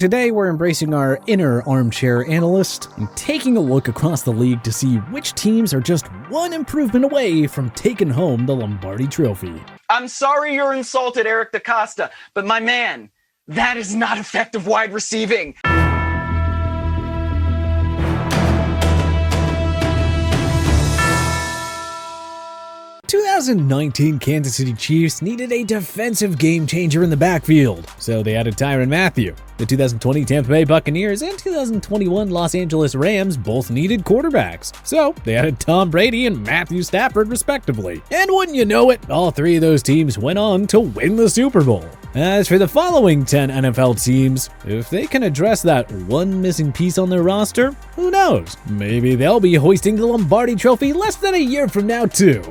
Today, we're embracing our inner armchair analyst and taking a look across the league to see which teams are just one improvement away from taking home the Lombardi Trophy. I'm sorry you're insulted, Eric DaCosta, but my man, that is not effective wide receiving. 2019 Kansas City Chiefs needed a defensive game changer in the backfield, so they added Tyrann Mathieu. The 2020 Tampa Bay Buccaneers and 2021 Los Angeles Rams both needed quarterbacks, so they added Tom Brady and Matthew Stafford respectively. And wouldn't you know it, all three of those teams went on to win the Super Bowl. As for the following 10 NFL teams, if they can address that one missing piece on their roster, who knows? Maybe they'll be hoisting the Lombardi Trophy less than a year from now too.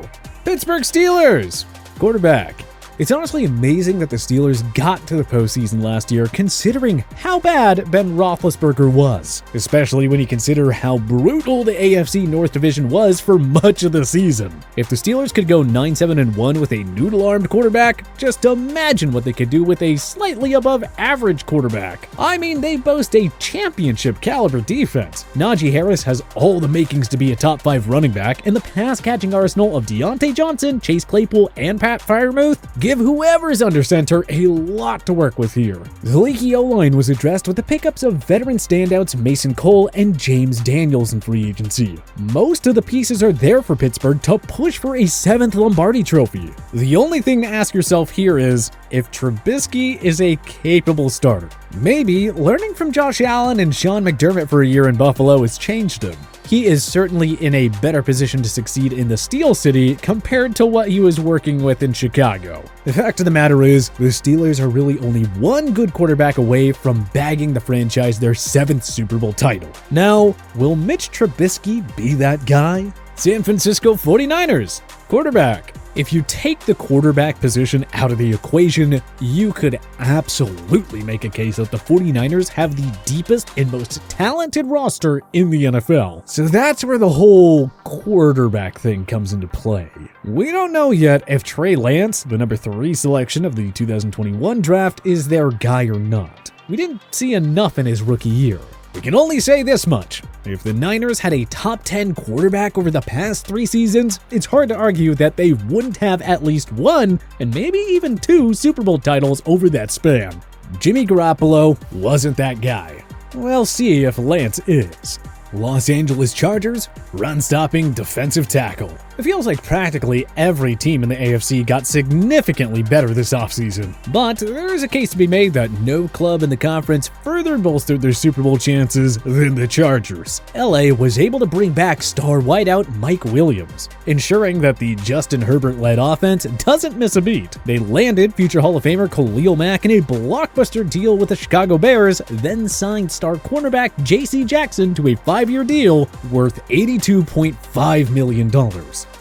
Pittsburgh Steelers, quarterback. It's honestly amazing that the Steelers got to the postseason last year considering how bad Ben Roethlisberger was, especially when you consider how brutal the AFC North Division was for much of the season. If the Steelers could go 9-7-1 with a noodle-armed quarterback, just imagine what they could do with a slightly above average quarterback. I mean, they boast a championship caliber defense. Najee Harris has all the makings to be a top 5 running back, and the pass-catching arsenal of Deontay Johnson, Chase Claypool, and Pat Freiermuth give whoever's under center a lot to work with here. The leaky O-line was addressed with the pickups of veteran standouts Mason Cole and James Daniels in free agency. Most of the pieces are there for Pittsburgh to push for a 7th Lombardi Trophy. The only thing to ask yourself here is if Trubisky is a capable starter. Maybe learning from Josh Allen and Sean McDermott for a year in Buffalo has changed him. He is certainly in a better position to succeed in the Steel City compared to what he was working with in Chicago. The fact of the matter is, the Steelers are really only one good quarterback away from bagging the franchise their 7th Super Bowl title. Now, will Mitch Trubisky be that guy? San Francisco 49ers, quarterback. If you take the quarterback position out of the equation, you could absolutely make a case that the 49ers have the deepest and most talented roster in the NFL. So that's where the whole quarterback thing comes into play. We don't know yet if Trey Lance, the number 3 selection of the 2021 draft, is their guy or not. We didn't see enough in his rookie year. We can only say this much. If the Niners had a top 10 quarterback over the past 3 seasons, it's hard to argue that they wouldn't have at least 1 and maybe even 2 Super Bowl titles over that span. Jimmy Garoppolo wasn't that guy. We'll see if Lance is. Los Angeles Chargers, run-stopping defensive tackle. It feels like practically every team in the AFC got significantly better this offseason, but there is a case to be made that no club in the conference further bolstered their Super Bowl chances than the Chargers. LA was able to bring back star wideout Mike Williams, ensuring that the Justin Herbert-led offense doesn't miss a beat. They landed future Hall of Famer Khalil Mack in a blockbuster deal with the Chicago Bears, then signed star cornerback J.C. Jackson to a 5-year deal worth $82.5 million.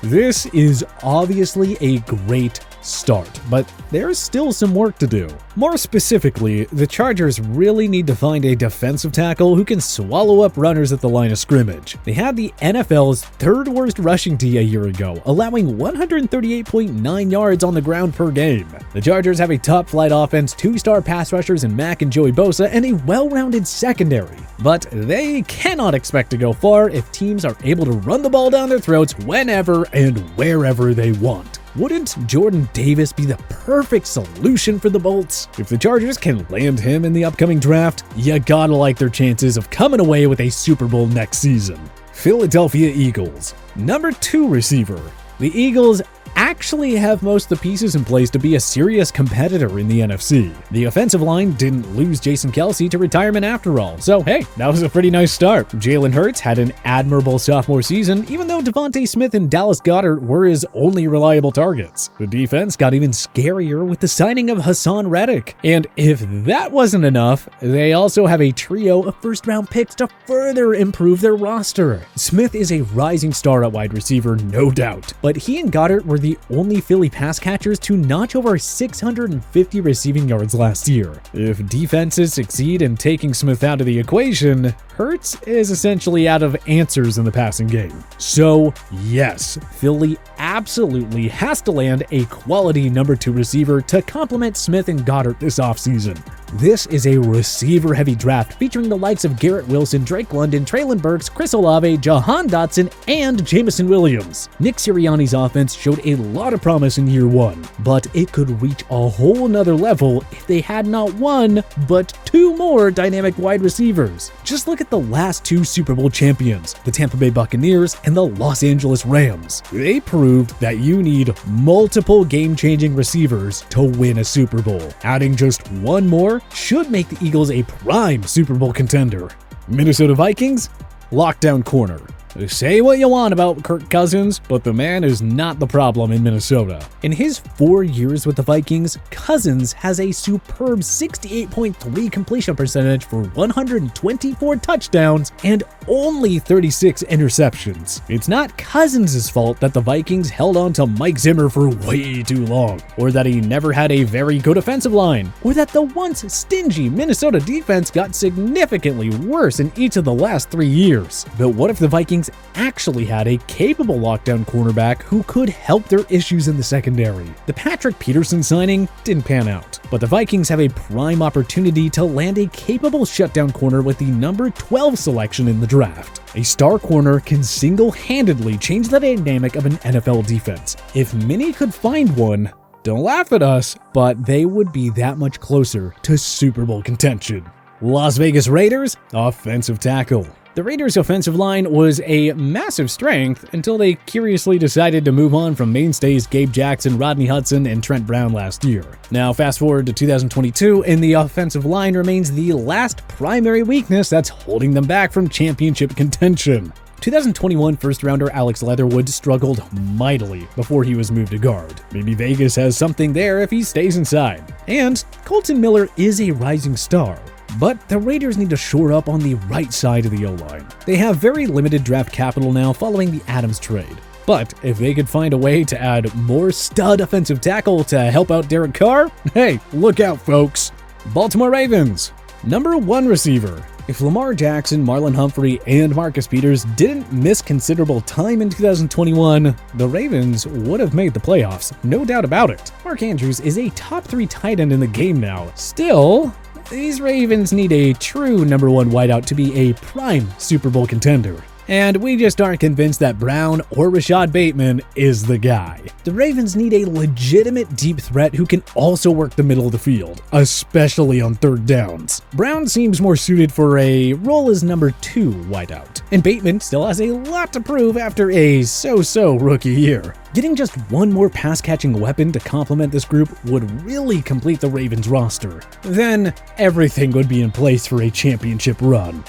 This is obviously a great start, but there's still some work to do. More specifically, the Chargers really need to find a defensive tackle who can swallow up runners at the line of scrimmage. They had the NFL's 3rd worst rushing D a year ago, allowing 138.9 yards on the ground per game. The Chargers have a top-flight offense, 2-star pass rushers in Mack and Joey Bosa, and a well-rounded secondary. But they cannot expect to go far if teams are able to run the ball down their throats whenever and wherever they want. Wouldn't Jordan Davis be the perfect solution for the Bolts? If the Chargers can land him in the upcoming draft, you gotta like their chances of coming away with a Super Bowl next season. Philadelphia Eagles, number 2 receiver. The Eagles actually have most of the pieces in place to be a serious competitor in the NFC. The offensive line didn't lose Jason Kelce to retirement after all, so hey, that was a pretty nice start. Jalen Hurts had an admirable sophomore season, even though Devontae Smith and Dallas Goedert were his only reliable targets. The defense got even scarier with the signing of Hassan Reddick. And if that wasn't enough, they also have a trio of first-round picks to further improve their roster. Smith is a rising star at wide receiver, no doubt, but he and Goedert were the only Philly pass catchers to notch over 650 receiving yards last year. If defenses succeed in taking Smith out of the equation, Hurts is essentially out of answers in the passing game. So yes, Philly absolutely has to land a quality number 2 receiver to complement Smith and Goddard this offseason. This is a receiver-heavy draft featuring the likes of Garrett Wilson, Drake London, Treylon Burks, Chris Olave, Jahan Dotson, and Jameson Williams. Nick Sirianni's offense showed a lot of promise in year 1, but it could reach a whole nother level if they had not 1, but 2 more dynamic wide receivers. Just look at the last 2 Super Bowl champions, the Tampa Bay Buccaneers and the Los Angeles Rams. They proved that you need multiple game-changing receivers to win a Super Bowl. Adding just 1 more should make the Eagles a prime Super Bowl contender. Minnesota Vikings, lockdown corner. Say what you want about Kirk Cousins, but the man is not the problem in Minnesota. In his 4 years with the Vikings, Cousins has a superb 68.3 completion percentage for 124 touchdowns and only 36 interceptions. It's not Cousins' fault that the Vikings held on to Mike Zimmer for way too long, or that he never had a very good offensive line, or that the once stingy Minnesota defense got significantly worse in each of the last 3 years. But what if the Vikings actually had a capable lockdown cornerback who could help their issues in the secondary? The Patrick Peterson signing didn't pan out, but the Vikings have a prime opportunity to land a capable shutdown corner with the number 12 selection in the draft. A star corner can single-handedly change the dynamic of an NFL defense. If many could find one, don't laugh at us, but they would be that much closer to Super Bowl contention. Las Vegas Raiders, offensive tackle. The Raiders' offensive line was a massive strength until they curiously decided to move on from mainstays Gabe Jackson, Rodney Hudson, and Trent Brown last year. Now fast forward to 2022, and the offensive line remains the last primary weakness that's holding them back from championship contention. 2021 first-rounder Alex Leatherwood struggled mightily before he was moved to guard. Maybe Vegas has something there if he stays inside. And Colton Miller is a rising star. But the Raiders need to shore up on the right side of the O-line. They have very limited draft capital now following the Adams trade. But if they could find a way to add more stud offensive tackle to help out Derek Carr, hey, look out, folks. Baltimore Ravens, number 1 receiver. If Lamar Jackson, Marlon Humphrey, and Marcus Peters didn't miss considerable time in 2021, the Ravens would have made the playoffs, no doubt about it. Mark Andrews is a top 3 tight end in the game now. Still, these Ravens need a true number 1 wideout to be a prime Super Bowl contender. And we just aren't convinced that Brown or Rashad Bateman is the guy. The Ravens need a legitimate deep threat who can also work the middle of the field, especially on 3rd downs. Brown seems more suited for a role as number 2 wideout, and Bateman still has a lot to prove after a so-so rookie year. Getting just 1 more pass-catching weapon to complement this group would really complete the Ravens roster. Then everything would be in place for a championship run.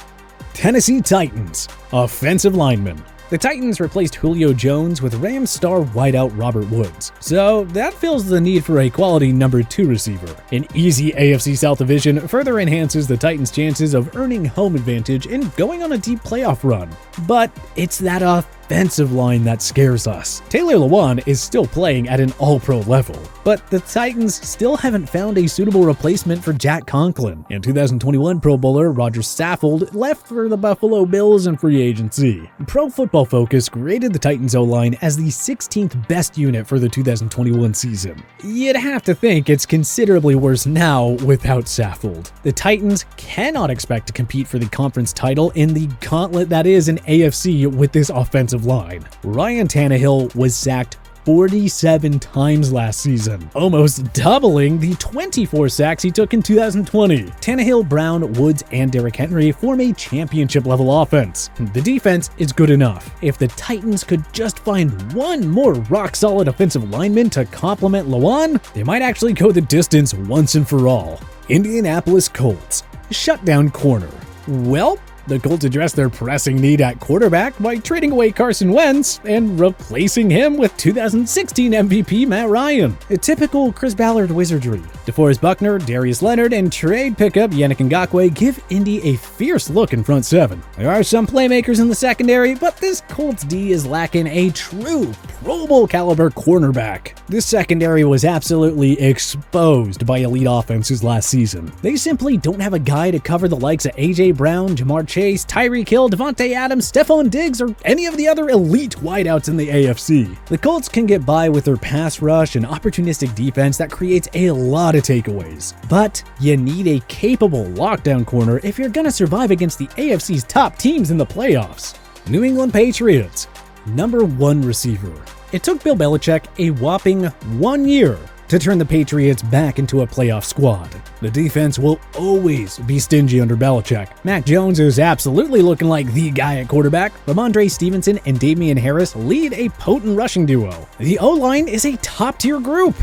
Tennessee Titans, offensive lineman. The Titans replaced Julio Jones with Rams star wideout Robert Woods, so that fills the need for a quality number 2 receiver. An easy AFC South division further enhances the Titans' chances of earning home advantage and going on a deep playoff run. But it's that offensive line that scares us. Taylor Lewan is still playing at an all-pro level, but the Titans still haven't found a suitable replacement for Jack Conklin, and 2021 Pro Bowler Roger Saffold left for the Buffalo Bills in free agency. Pro Football Focus graded the Titans O-line as the 16th best unit for the 2021 season. You'd have to think it's considerably worse now without Saffold. The Titans cannot expect to compete for the conference title in the gauntlet that is an AFC with this offensive line. Ryan Tannehill was sacked 47 times last season, almost doubling the 24 sacks he took in 2020. Tannehill, Brown, Woods, and Derrick Henry form a championship-level offense. The defense is good enough. If the Titans could just find 1 more rock-solid offensive lineman to complement Lewan, they might actually go the distance once and for all. Indianapolis Colts, shutdown corner. Well, the Colts addressed their pressing need at quarterback by trading away Carson Wentz and replacing him with 2016 MVP Matt Ryan. A typical Chris Ballard wizardry. DeForest Buckner, Darius Leonard, and trade pickup Yannick Ngakoue give Indy a fierce look in front 7. There are some playmakers in the secondary, but this Colts D is lacking a true Pro Bowl caliber cornerback. This secondary was absolutely exposed by elite offenses last season. They simply don't have a guy to cover the likes of A.J. Brown, Jamar Chase, Tyreek Hill, Devontae Adams, Stephon Diggs, or any of the other elite wideouts in the AFC. The Colts can get by with their pass rush and opportunistic defense that creates a lot of takeaways. But you need a capable lockdown corner if you're gonna survive against the AFC's top teams in the playoffs. New England Patriots, number 1 receiver. It took Bill Belichick a whopping 1 year to turn the Patriots back into a playoff squad. The defense will always be stingy under Belichick. Mac Jones is absolutely looking like the guy at quarterback. Ramondre Stevenson and Damian Harris lead a potent rushing duo. The O-line is a top-tier group,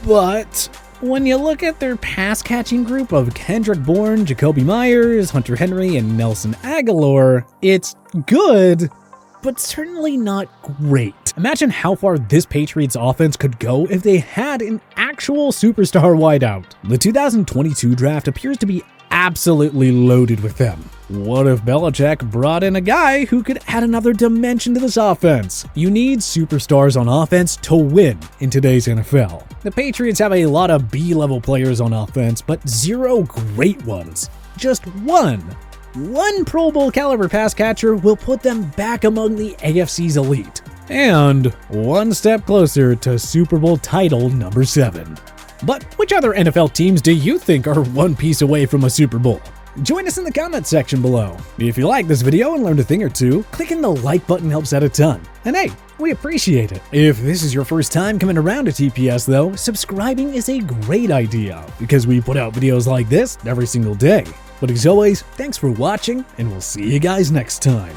but when you look at their pass-catching group of Kendrick Bourne, Jacoby Myers, Hunter Henry, and Nelson Aguilar, it's good, but certainly not great. Imagine how far this Patriots offense could go if they had an actual superstar wideout. The 2022 draft appears to be absolutely loaded with them. What if Belichick brought in a guy who could add another dimension to this offense? You need superstars on offense to win in today's NFL. The Patriots have a lot of B-level players on offense, but 0 great ones. Just one Pro Bowl caliber pass catcher will put them back among the AFC's elite. And one step closer to Super Bowl title number 7. But which other NFL teams do you think are one piece away from a Super Bowl? Join us in the comments section below. If you like this video and learned a thing or two, clicking the like button helps out a ton. And hey, we appreciate it. If this is your first time coming around to TPS though, subscribing is a great idea because we put out videos like this every single day. But as always, thanks for watching, and we'll see you guys next time.